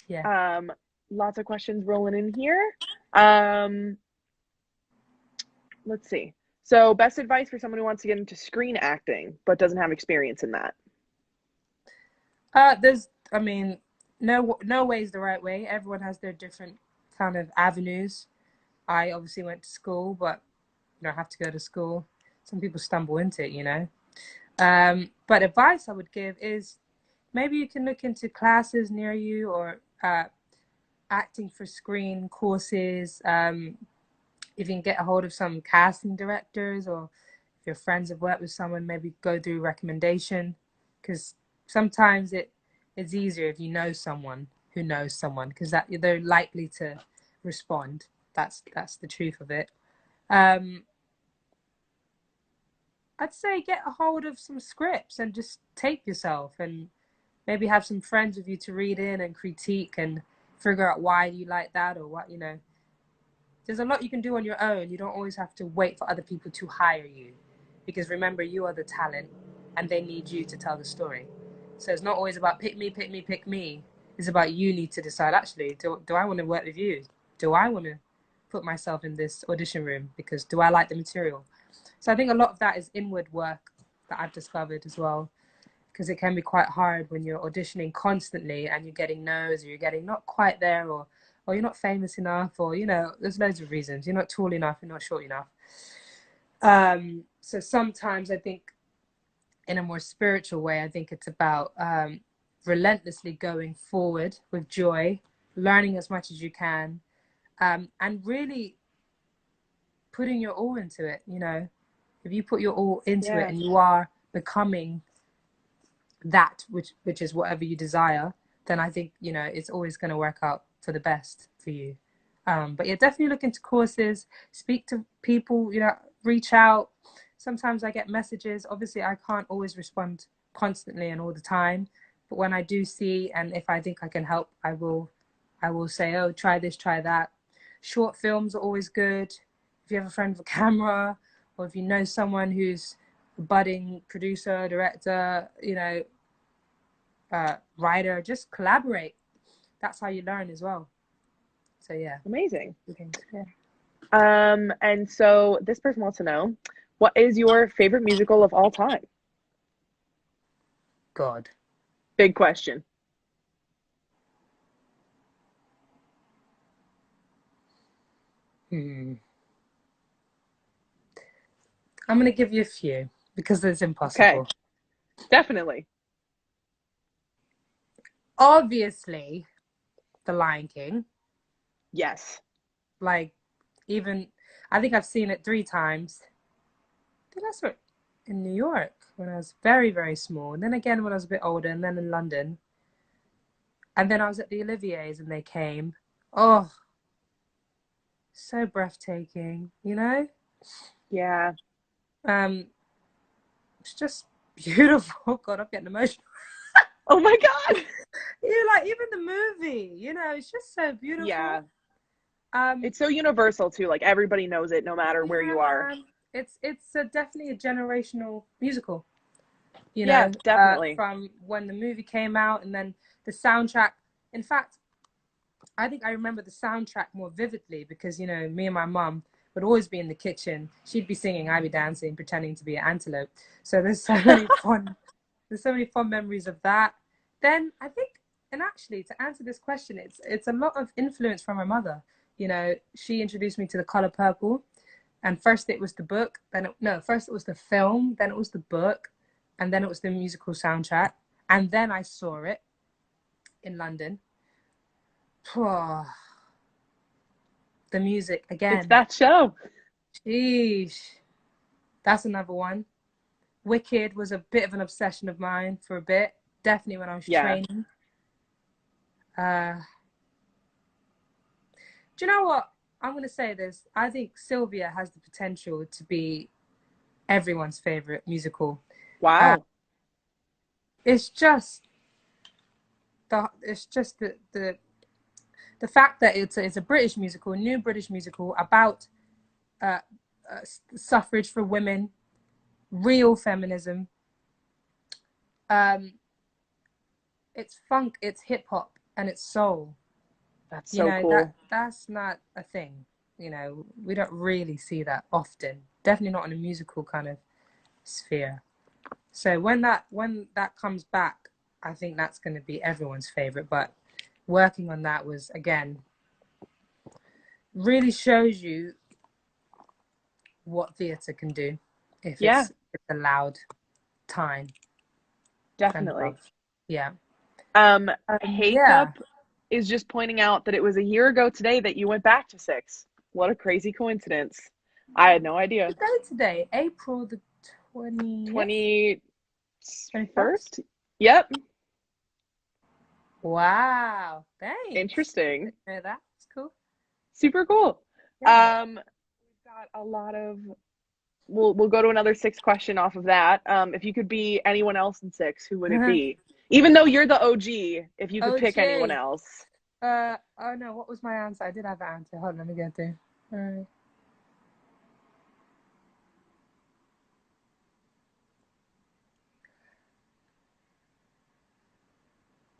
Yeah. Lots of questions rolling in here. Um, let's see. So, best advice for someone who wants to get into screen acting but doesn't have experience in that. I mean, no way is the right way. Everyone has their different kind of avenues. I obviously went to school, but you don't have to go to school. Some people stumble into it. But advice I would give is maybe you can look into classes near you or acting for screen courses. If you can get a hold of some casting directors, or if your friends have worked with someone, maybe go through recommendation, because sometimes it's easier if you know someone who knows someone, because that they're likely to respond. That's the truth of it. Um, I'd say get a hold of some scripts and just tape yourself, and maybe have some friends with you to read in and critique and figure out why you like that, or what. There's a lot you can do on your own. You don't always have to wait for other people to hire you, because remember, you are the talent and they need you to tell the story. So it's not always about pick me, pick me, pick me. It's about you need to decide, actually, do I want to work with you? Do I want to put myself in this audition room? Because do I like the material? So I think a lot of that is inward work that I've discovered as well, because it can be quite hard when you're auditioning constantly and you're getting no's, or you're getting not quite there, or you're not famous enough, or there's loads of reasons. You're not tall enough, you're not short enough. So sometimes I think, in a more spiritual way, I think it's about relentlessly going forward with joy, learning as much as you can, and really putting your all into it. If you put your all into it Yeah, and you are becoming that which is whatever you desire, then I think it's always going to work out for the best for you. But yeah, definitely look into courses, speak to people, reach out. Sometimes I get messages. Obviously, I can't always respond constantly and all the time, but when I do see, and if I think I can help, I will say, oh, try this, try that. Short films are always good. If you have a friend with a camera, or if you know someone who's a budding producer, director, writer, just collaborate. That's how you learn as well. So yeah, amazing. yeah. And so this person wants to know, what is your favorite musical of all time? God. Big question. Hmm. I'm gonna give you a few because it's Okay, impossible. definitely. Obviously, The Lion King. Yes. Like, even I think I've seen it 3 times. I think I saw it in New York when I was very, very small, and then again when I was a bit older, and then in London, and then I was at the Olivier's and they came. Oh, so breathtaking. Yeah. Um, it's just beautiful. God, I'm getting emotional. Oh my God. Like even the movie, it's just so beautiful. Yeah. Um, It's so universal too. Like everybody knows it no matter where yeah, you are. man, it's definitely a generational musical. Yeah, definitely. From when the movie came out, and then the soundtrack. In fact, I think I remember the soundtrack more vividly because me and my mum would always be in the kitchen. She'd be singing, I'd be dancing, pretending to be an antelope. So there's so many fond memories of that. Then I think, and actually, to answer this question, it's a lot of influence from my mother. She introduced me to The Color Purple, and first it was the book. No, first it was the film, then it was the book, and then it was the musical soundtrack, and then I saw it in London. The music It's again. that show. Sheesh, that's another one. Wicked was a bit of an obsession of mine for a bit. Definitely when I was Yeah. training. Uh, do you know what? I'm going to say this. I think Sylvia has the potential to be everyone's favorite musical. Uh, Wow. it's just the fact that it's a British musical, a new British musical about uh, suffrage for women, real feminism. Um, it's funk, it's hip hop, and it's soul. That's You so know, cool. that's not a thing. You know, we don't really see that often. Definitely not in a musical kind of sphere. So when that comes back, I think that's going to be everyone's favorite. But working on that was, again, really shows you what theatre can do if Yeah, it's allowed time and definitely. love. Yeah. Hey Yeah. Cup is just pointing out that it was a year ago today that you went back to Six. What a crazy coincidence. I had no idea. What day today? April the 20th? 21st? 21st? Yep. Wow. Thanks. Interesting. Know that. It's cool. Super cool. Yeah. We've got a lot of we'll go to another six question off of that. If you could be anyone else in six, who would it be? Even though you're the OG, if you could pick anyone OJ. else. Oh no, what was my answer? I did have an answer. Hold on, let me go through.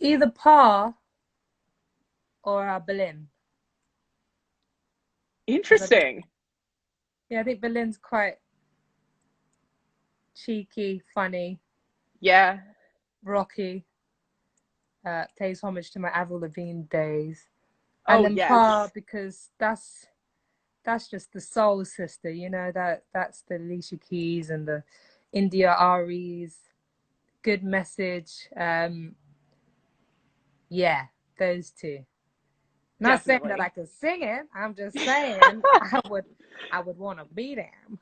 Either Pa or Berlin. 'Cause I just, Interesting. yeah, I think Berlin's quite cheeky, funny, Yeah. rocky. Pays homage to my Avril Lavigne days. And Oh, then Pa yes. because that's just the soul sister, you know, that's the Alicia Keys and the India Aries, good message. Yeah, those two. Not saying that I Definitely. could sing it. I'm just saying I would want to be them.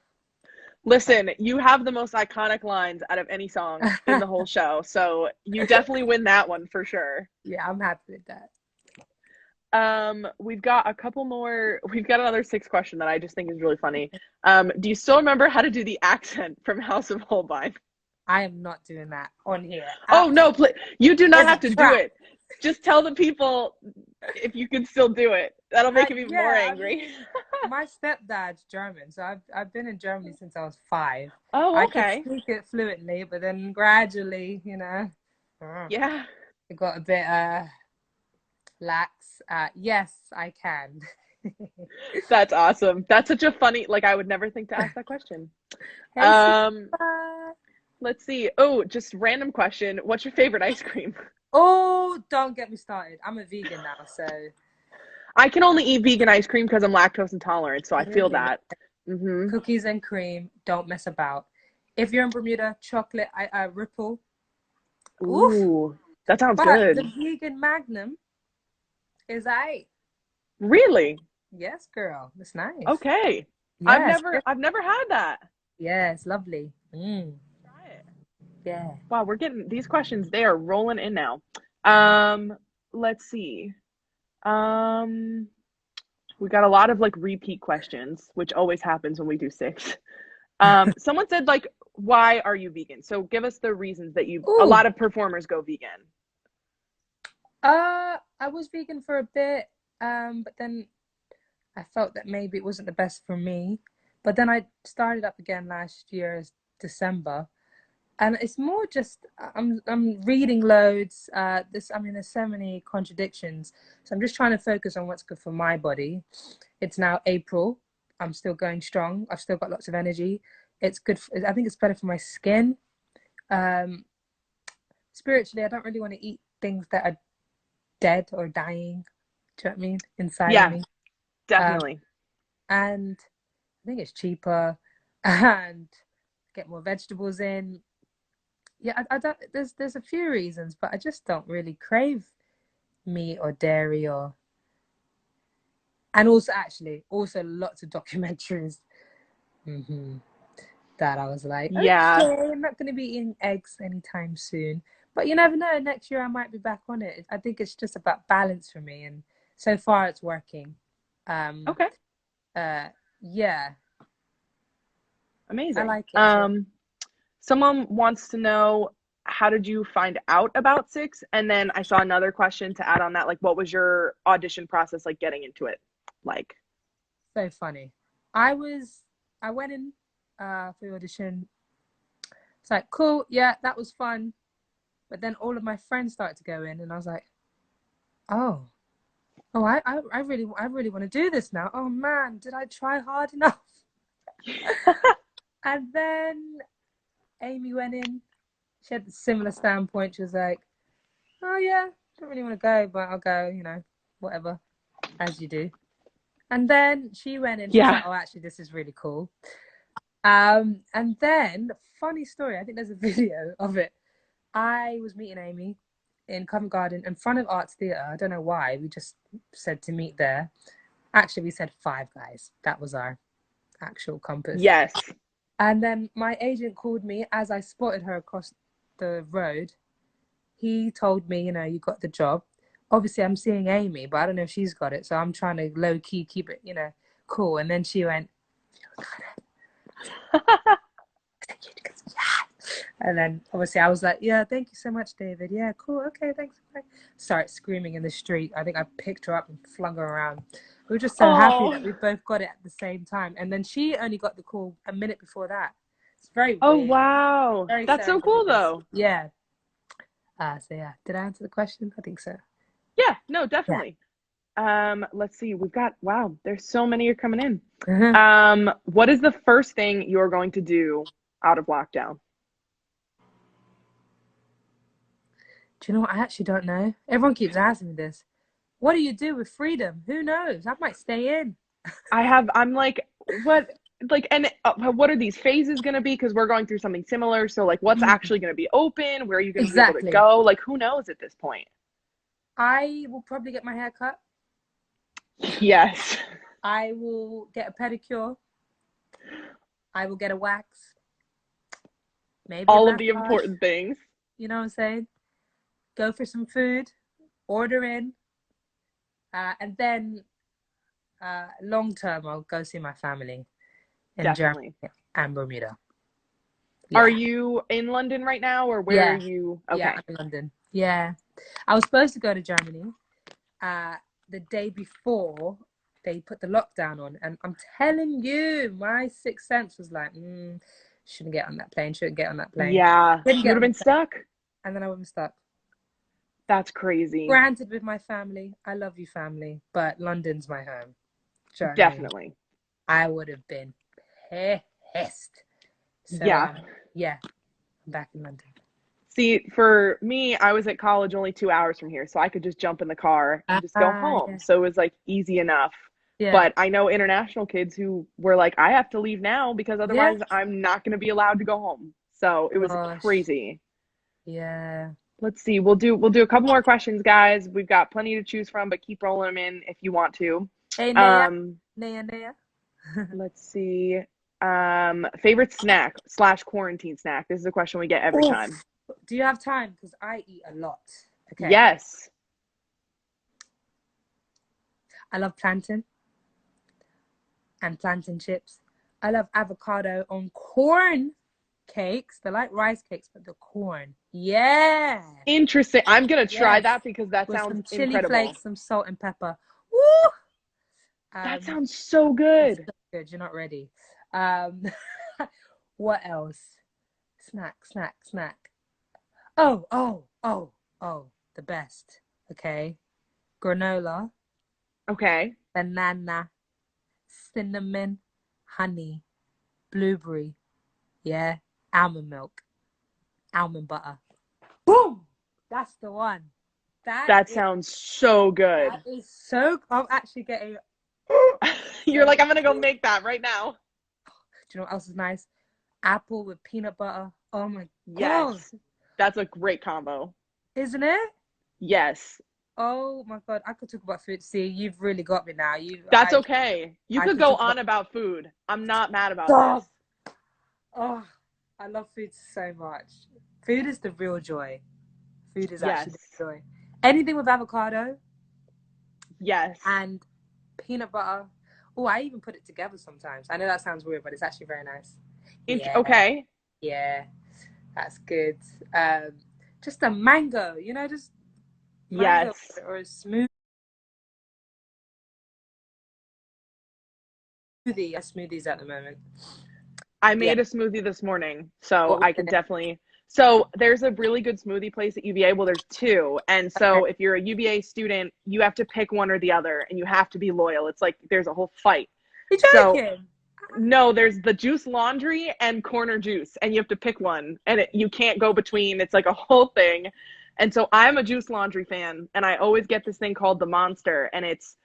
Listen, you have the most iconic lines out of any song in the whole show, so you definitely win that one for sure. Yeah, I'm happy with that. We've got a couple more. We've got another six question that I just think is really funny. Do you still remember how to do the accent from House of Holbein? I am not doing that on here. Oh no, you do not It's a have to do trap. it. Just tell the people if you can still do it. That'll make him even more Yeah, I angry. mean, my stepdad's German, so I've been in Germany since I was 5. Oh, I could okay. speak it fluently, but then gradually, Yeah, it got a bit lax. Yes, I can. that's awesome. That's such a funny, like I would never think to ask that question. Hey, Um, Sifa. let's see. Oh, just random question. What's your favorite ice cream? Oh, don't get me started. I'm a vegan now, so I can only eat vegan ice cream because I'm lactose intolerant, so I feel really, that. Mm-hmm. cookies and cream. Don't mess about. If you're in Bermuda, chocolate, Ripple. Oof. Ooh, that sounds But the good. vegan Magnum is I. Really? Yes, girl. It's nice. Okay. Yes. I've never had that. Yes, lovely. Try it. Yeah. Wow, we're getting these questions. They are rolling in now. Um, let's see. Um, we got a lot of like repeat questions, which always happens when we do six. Someone said like, why are you vegan? So give us the reasons that a Ooh. lot of performers go vegan. I was vegan for a bit, but then I felt that maybe it wasn't the best for me. But then I started up again last year, December, and it's more just I'm reading loads. I mean, there's so many contradictions, so I'm just trying to focus on what's good for my body. It's now April. I'm still going strong. I've still got lots of energy. It's good. I think it's better for my skin. Um, Spiritually, I don't really want to eat things that are dead or dying. Do you know what I mean? Inside of Yeah, me. Um, definitely. and I think it's cheaper and get more vegetables in. Yeah, I don't. There's a few reasons, but I just don't really crave meat or dairy or. And also, actually, also lots of documentaries hmm that I was like, Yeah, okay, I'm not going to be eating eggs anytime soon. But you never know. Next year I might be back on it. I think it's just about balance for me, and so far it's working. Um, okay. uh, yeah, I Amazing. like it. So Someone wants to know how did you find out about Six? And then I saw another question to add on that, like what was your audition process like getting into it? Like, so funny. I was I went in for the audition. It's like cool, yeah, that was fun. But then all of my friends started to go in, and I was like, Oh. Oh, I really want to do this now. Oh man, did I try hard enough? And then Aimee went in. She had a similar standpoint. She was like, "Oh yeah, don't really want to go, but I'll go. You know, whatever, as you do." And then she went in. She was like, Yeah. "Oh, actually, this is really cool." And then funny story. I think there's a video of it. I was meeting Aimee in Covent Garden in front of Arts Theatre. I don't know why. We just said to meet there. Actually, we said Five Guys. That was our actual compass. Yes. And then my agent called me as I spotted her across the road. He told me, you know, you got the job. Obviously, I'm seeing Aimee, but I don't know if she's got it. So I'm trying to low key keep it, you know, cool. And then she went, and then obviously I was like, yeah, thank you so much, David. Yeah, cool. Okay, thanks. Started screaming in the street. I think I picked her up and flung her around. We were just so happy Oh. that we both got it at the same time. And then she only got the call a minute before that. It's very Oh, weird. wow. Very That's so cool, serendipitous. though. Yeah. So yeah, did I answer the question? I think so. Yeah, no, Yeah. definitely. Let's see. We've got, wow, there's so many are coming in. Uh-huh. What is the first thing you're going to do out of lockdown? Do you know what? I actually don't know. Everyone keeps asking me this. What do you do with freedom? Who knows? I might stay in. I'm like, what, like, and what are these phases going to be? Because we're going through something similar. So, like, what's Mm, actually going to be open? Where are you going to be able to exactly. go? Like, who knows at this point? I will probably get my hair cut. Yes. I will get a pedicure. I will get a wax. Maybe a All of the massage. important things. You know what I'm saying? Go for some food. Order in. And then long term, I'll go see my family in Germany Definitely. and Bermuda. Are Yeah. you in London right now, or where are Yeah. you? Yeah, Okay. I'm in London. Yeah. I was supposed to go to Germany uh, the day before they put the lockdown on. And I'm telling you, my sixth sense was like, shouldn't get on that plane, shouldn't get on that plane. Yeah. Didn't You get would on have the been plane. stuck. And then I would have stuck. That's crazy. Granted, with my family, I love you, family, but London's my home. Do you know what I mean? Definitely. I would have been pissed. So, Yeah. yeah, I'm back in London. See, for me, I was at college only 2 hours from here, so I could just jump in the car and just go home. Yeah, So it was like easy enough. yeah, But I know international kids who were like, I have to leave now because yeah. otherwise I'm not going to be allowed to go home. So it was Gosh, crazy. yeah. Let's see. We'll do a couple more questions, guys. We've got plenty to choose from, but keep rolling them in if you want to. Hey, Naya, Um, Naya. let's see. Favorite snack slash quarantine snack. This is a question we get every Oof. time. Do you have time? Because I eat a lot. Okay. Yes. I love plantain and plantain chips. I love avocado on corn cakes. They're like rice cakes, but the corn. Yeah. Interesting. I'm gonna try Yes. that because that With sounds some chili incredible. flakes, some salt and pepper. Woo! That Um, sounds so it's good. so good. You're not ready. Um, what else? Snack. Oh, the best. Okay. Granola, Okay. banana, cinnamon, honey, blueberry, yeah, almond milk, almond butter. Boom! That's the one. That That is sounds so that good. is so. I'm actually getting You're so like, I'm gonna go happy. make that right now. Do you know what else is nice? Apple with peanut butter. Oh my god, Yes. That's a great combo. isn't it? Yes. Oh my god, I could talk about food. See, you've really got me now. That's okay. You I could could go talk about. on about food. I'm not mad about this. Stop. Oh, I love food so much. Food is the real joy. Food is actually Yes. the joy. Anything with avocado Yes. and peanut butter. Oh, I even put it together sometimes. I know that sounds weird, but it's actually very nice. Yeah, Okay. yeah, that's good. Um, just a mango, just mango Yes. or a smoothie. Smoothies at the moment. I Yeah. made a smoothie this morning, so What was I can it? definitely. So there's a really good smoothie place at UVA. Well, there's two. And Okay. so if you're a UVA student, you have to pick one or the other and you have to be loyal. It's like there's a whole fight. You So joking? no, there's the juice laundry and corner juice, and you have to pick one, and you can't go between. It's like a whole thing. And so I'm a juice laundry fan, and I always get this thing called the Monster, and it's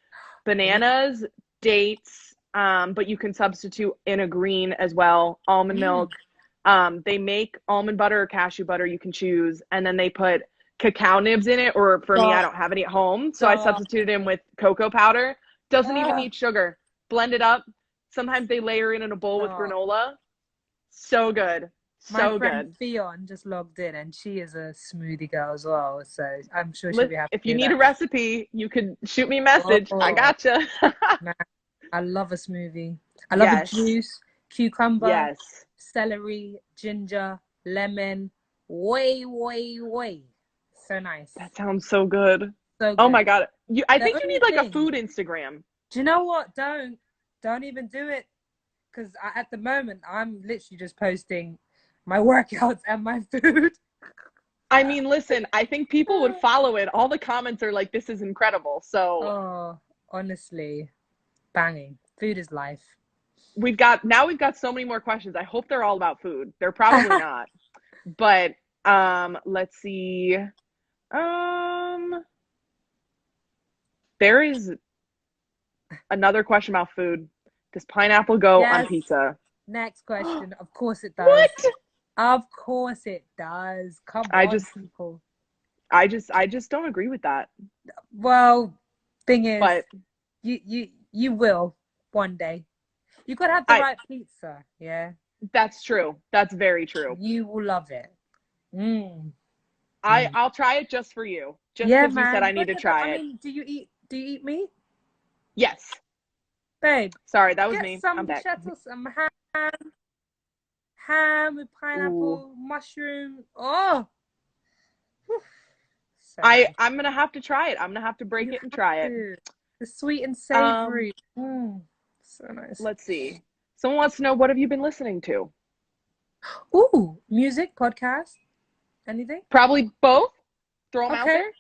What? bananas, dates, but you can substitute in a green as well, almond Mm. milk. They make almond butter or cashew butter, you can choose, and then they put cacao nibs in it, or for me, I Stop. don't have any at home, so I Stop. substituted in with cocoa powder. Doesn't even Ah, need sugar. Blend it up. Sometimes they layer in a bowl with stop. granola. So good. My So friend good. Fion just logged in and she is a smoothie girl as well. So I'm sure she'll Let be happy If to you do need a that. recipe, you can shoot me a message. I Oh, gotcha. man. I love a smoothie. I love a Yes. juice, cucumber, Yes. celery, ginger, lemon. Way. So nice. That sounds so good. So Oh my good. God. I The think you only need like a thing, food Instagram. do you know what? Don't even do it. Because at the moment, I'm literally just posting my workouts and my food. I mean, listen, I think people would follow it. All the comments are like, this is incredible. So Oh, honestly, banging. Food is life. we've got so many more questions. I hope they're all about food. They're probably not. But let's see. Um there is another question about food. Does pineapple go on Yes. pizza? Next question. Of course it does. What? Of course it does. Come I on, just people. I just don't agree with that. Well, thing is, But you will one day. You gotta have the I right pizza, yeah. that's true. That's very true. You will love it. Mm, I mm. I'll try it just for you. Just Yeah, because you said man. I You need gotta to get the. I try it. mean, do you eat meat, Yes. babe? Sorry, that was Get me. I'm some back. bruschetta, some ham with Ooh. pineapple, mushroom. Oh, whew, so I nice. I'm gonna have to try it. I'm gonna have to break You it and have try it. to. The sweet and Um, savory. So nice. let's see. Someone wants to know, what have you been listening to? Ooh, music, podcast, anything? Probably both. Throw them out Okay. there.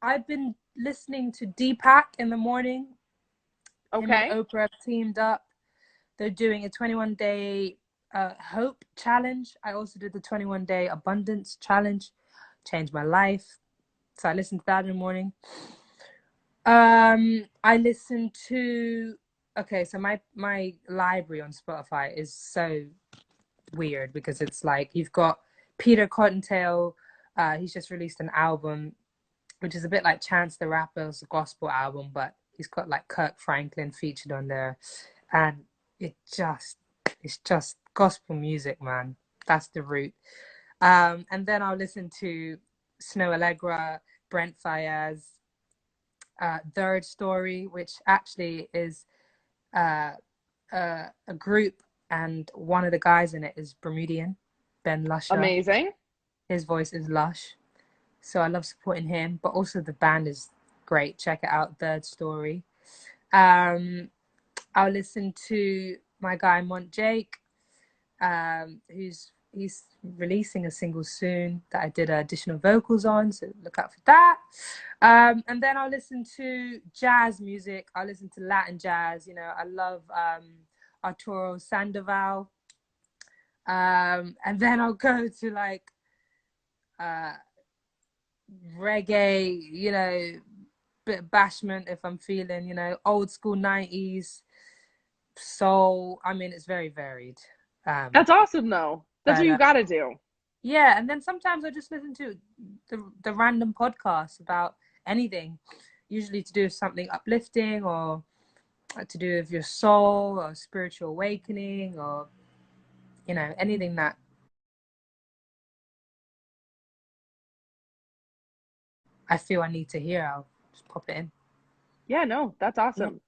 I've been listening to Deepak in the morning. Him and Okay. Oprah have teamed up. They're doing a 21-day hope challenge. I also did the 21-day abundance challenge. Changed my life. So I listened to that in the morning. I listened to okay, so my library on Spotify is so weird because it's like you've got Peter Cottontail, he's just released an album which is a bit like Chance the Rapper's gospel album, but he's got like Kirk Franklin featured on there, and it just it's just gospel music, man. That's the root. And then I'll listen to Snow Allegra, Brent Fayez, Third Story, which actually is uh, a group, and one of the guys in it is Bermudian, Ben Lusher. Amazing. His voice is lush, so I love supporting him. But also the band is great. Check it out, Third Story. Um, I'll listen to my guy Mont Jake, he's releasing a single soon that I did additional vocals on, so look out for that. And then I'll listen to jazz music. I'll listen to Latin jazz. You know, I love Arturo Sandoval. And then I'll go to like uh, reggae, you know, bit of bashment if I'm feeling, you know, old school 90s soul. I mean, it's very varied. Um, That's awesome though. That's what but you gotta do. yeah, and then sometimes I just listen to the random podcasts about anything, usually to do with something uplifting or to do with your soul or spiritual awakening or you know anything that I feel I need to hear. I'll just pop it in. Yeah, no, that's Yeah. awesome.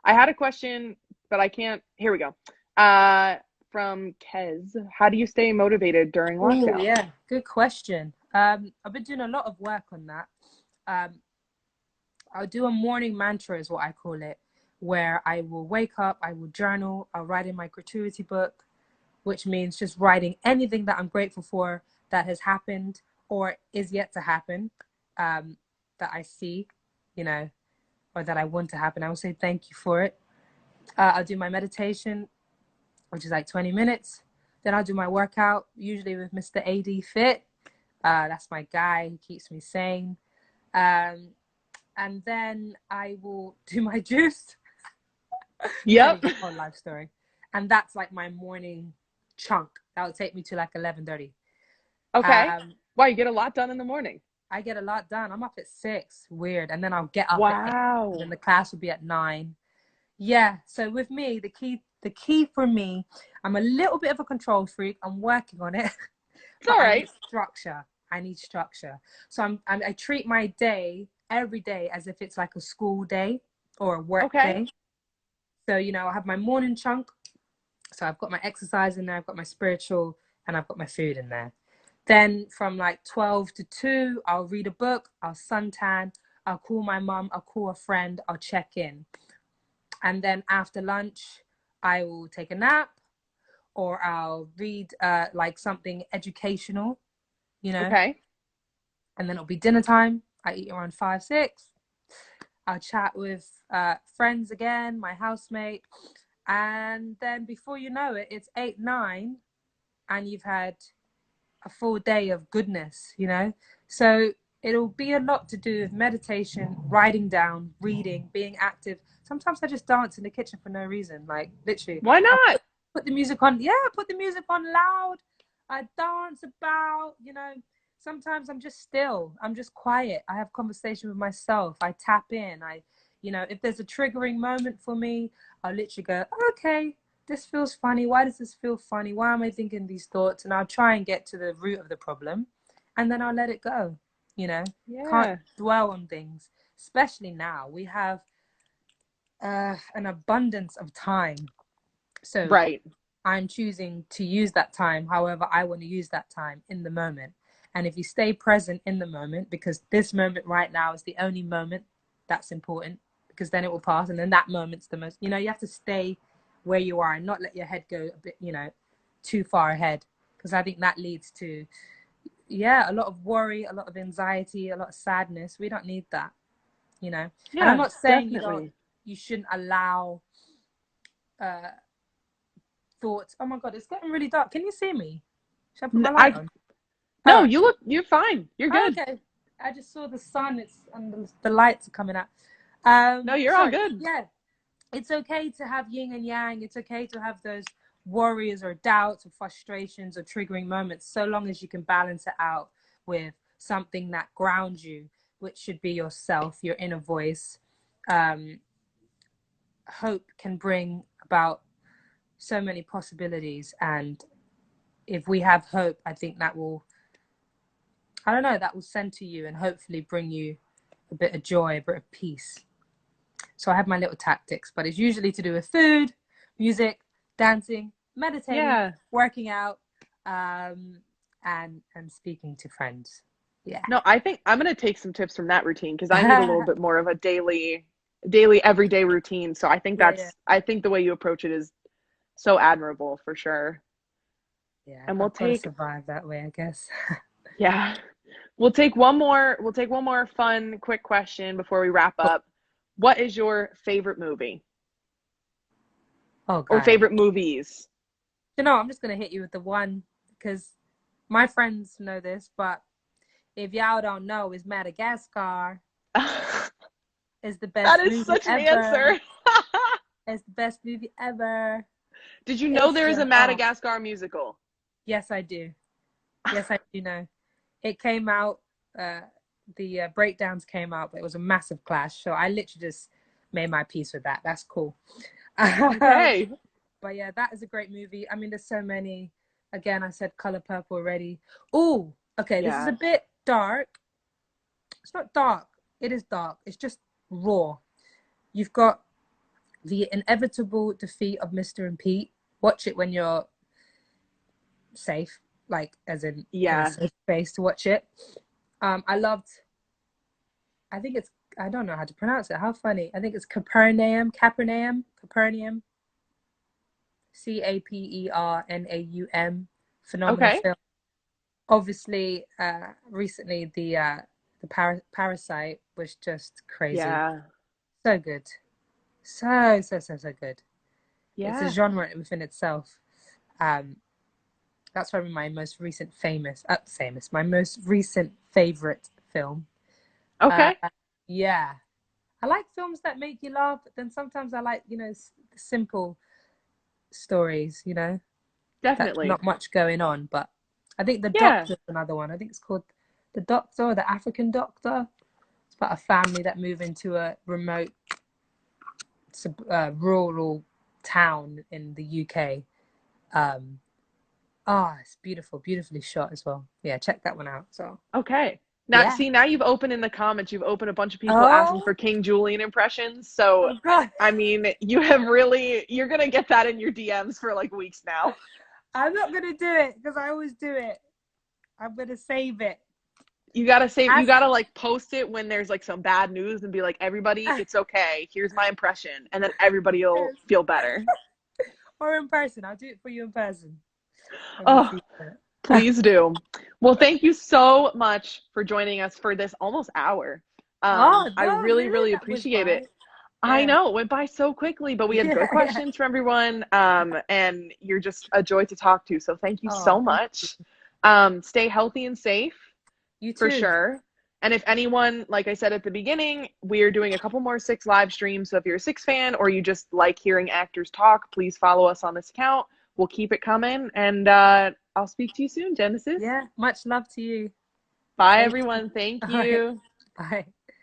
I had a question, but I can't. Here we go. Uh, from Kez, how do you stay motivated during Oh lockdown? yeah, good question. I've been doing a lot of work on that. Um, I'll do a morning mantra, is what I call it, where I will wake up, I will journal, I'll write in my gratuity book, which means just writing anything that I'm grateful for that has happened or is yet to happen, that I see, you know, or that I want to happen. I will say thank you for it. I'll do my meditation, which is like 20 minutes. Then I'll do my workout, usually with Mr. AD Fit. That's my guy. He keeps me sane. And then I will do my juice. Yep. Telling you a whole life story. And that's like my morning chunk. That would take me to like 11:30. Okay. Wow, you get a lot done in the morning. I get a lot done. I'm up at 6. Weird. And then I'll get up at 8. And Wow. then the class will be at 9. Yeah. So with me, the key for me, I'm a little bit of a control freak. I'm working on it. It's But all I need right. structure. I need structure. So I treat my day every day as if it's like a school day or a work Okay. day. So, you know, I have my morning chunk. So I've got my exercise in there, I've got my spiritual, and I've got my food in there. Then from like 12 to 2, I'll read a book, I'll suntan, I'll call my mum, I'll call a friend, I'll check in. And then after lunch, I will take a nap or I'll read like something educational, you know, Okay. and then it'll be dinner time. I eat around 5, 6. I'll chat with friends again, my housemate. And then before you know it, it's 8, 9, and you've had a full day of goodness, you know? So it'll be a lot to do with meditation, writing down, reading, being active. Sometimes I just dance in the kitchen for no reason. Like literally, Why I not? put the music on. Yeah, I put the music on loud. I dance about, you know. Sometimes I'm just still. I'm just quiet. I have conversation with myself. I tap in. You know, if there's a triggering moment for me, I'll literally go, okay, this feels funny. Why does this feel funny? Why am I thinking these thoughts? And I'll try and get to the root of the problem, and then I'll let it go. You know, can't Yeah. dwell on things, especially now. We have an abundance of time. So Right. I'm choosing to use that time however I want to use that time in the moment. And if you stay present in the moment, because this moment right now is the only moment that's important, because then it will pass. And then that moment's the most, you know, you have to stay where you are and not let your head go a bit, you know, too far ahead. Because I think that leads to, yeah, a lot of worry, a lot of anxiety, a lot of sadness. We don't need that, you know. And I'm Yeah, not saying definitely. you shouldn't allow uh, thoughts. Oh my God, it's getting really dark. Can you see me? Should I put my light I on? no, Oh, you're fine. You're oh, good. okay. I just saw the sun. It's and the lights are coming out. No, you're all Sorry. good. Yeah, it's okay to have yin and yang. It's okay to have those worries or doubts or frustrations or triggering moments, so long as you can balance it out with something that grounds you, which should be yourself, your inner voice. Um, Hope can bring about so many possibilities, and if we have hope, I think that will, I don't know, that will center you and hopefully bring you a bit of joy, a bit of peace. So I have my little tactics, but it's usually to do with food, music, dancing, meditating, Yeah. working out, and speaking to friends. Yeah. No, I think I'm gonna take some tips from that routine because I need a little bit more of a daily, everyday routine. So Yeah, yeah. I think the way you approach it is so admirable for sure. Yeah, And I've got to survive that way, I guess. yeah, we'll take one more fun, quick question before we wrap up. What is your favorite movie Oh, or God. favorite movies? You know, I'm just going to hit you with the one because my friends know this, but if y'all don't know, it's Madagascar. That It's the best is movie such an ever. answer. It's the best movie ever. Did you know It's there is a just, oh, Madagascar musical? yes, I do. Yes, I do know. It came out, uh, the breakdowns came out, but it was a massive clash. So I literally just made my peace with that. That's cool. Okay. But yeah, that is a great movie. I mean, there's so many. Again, I said Color Purple already. Oh, okay. This is a Yeah. bit dark. It's not dark. It is dark. It's just raw. You've got The Inevitable Defeat of Mr. and Pete. Watch it when you're safe, like as in a Yeah. safe space to watch it. I loved. I think it's. I don't know how to pronounce it. How funny! I think it's Capernaum. Capernaum. Phenomenal Okay. film. Obviously, recently the Parasite was just crazy. Yeah. So good. So good. It's a Yeah. genre within itself. Um, that's probably my most recent my most recent favorite film. Uh, Okay. yeah, I like films that make you laugh, but then sometimes I like, simple stories, that Definitely. not much going on. But I think The Yeah. Doctor's another one. I think it's called The Doctor or The African Doctor. It's about a family that move into a remote, rural town in the UK. Um, it's beautiful, beautifully shot as well. Yeah, check that one out. So Okay. Now, yeah. see, now you've opened in the comments, you've opened a bunch of people asking Oh, for King Julian impressions. So, oh God. I mean, you have really, you're going to get that in your DMs for like weeks now. I'm not gonna do it because I always do it. I'm gonna save it. You got to say, you As got to like post it when there's like some bad news and be like, everybody, it's okay. Here's my impression. And then everybody will yes. feel better. Or in person. I'll do it for you in person. Oh, Obviously. please do. Well, thank you so much for joining us for this almost hour. Oh I no, really, really? really That was appreciate it. by. I Yeah. know it went by so quickly, but we had good Yeah, yeah. questions from everyone. And you're just a joy to talk to. So thank you Oh, so thank you. much. Stay healthy and safe You for too. sure. And if anyone, like I said at the beginning, we're doing a couple more Six live streams. So if you're a Six fan or you just like hearing actors talk, please follow us on this account. We'll keep it coming. And I'll speak to you soon, Genesis. Yeah. Much love to you. Bye, Safe. everyone. Thank All right. you. Bye.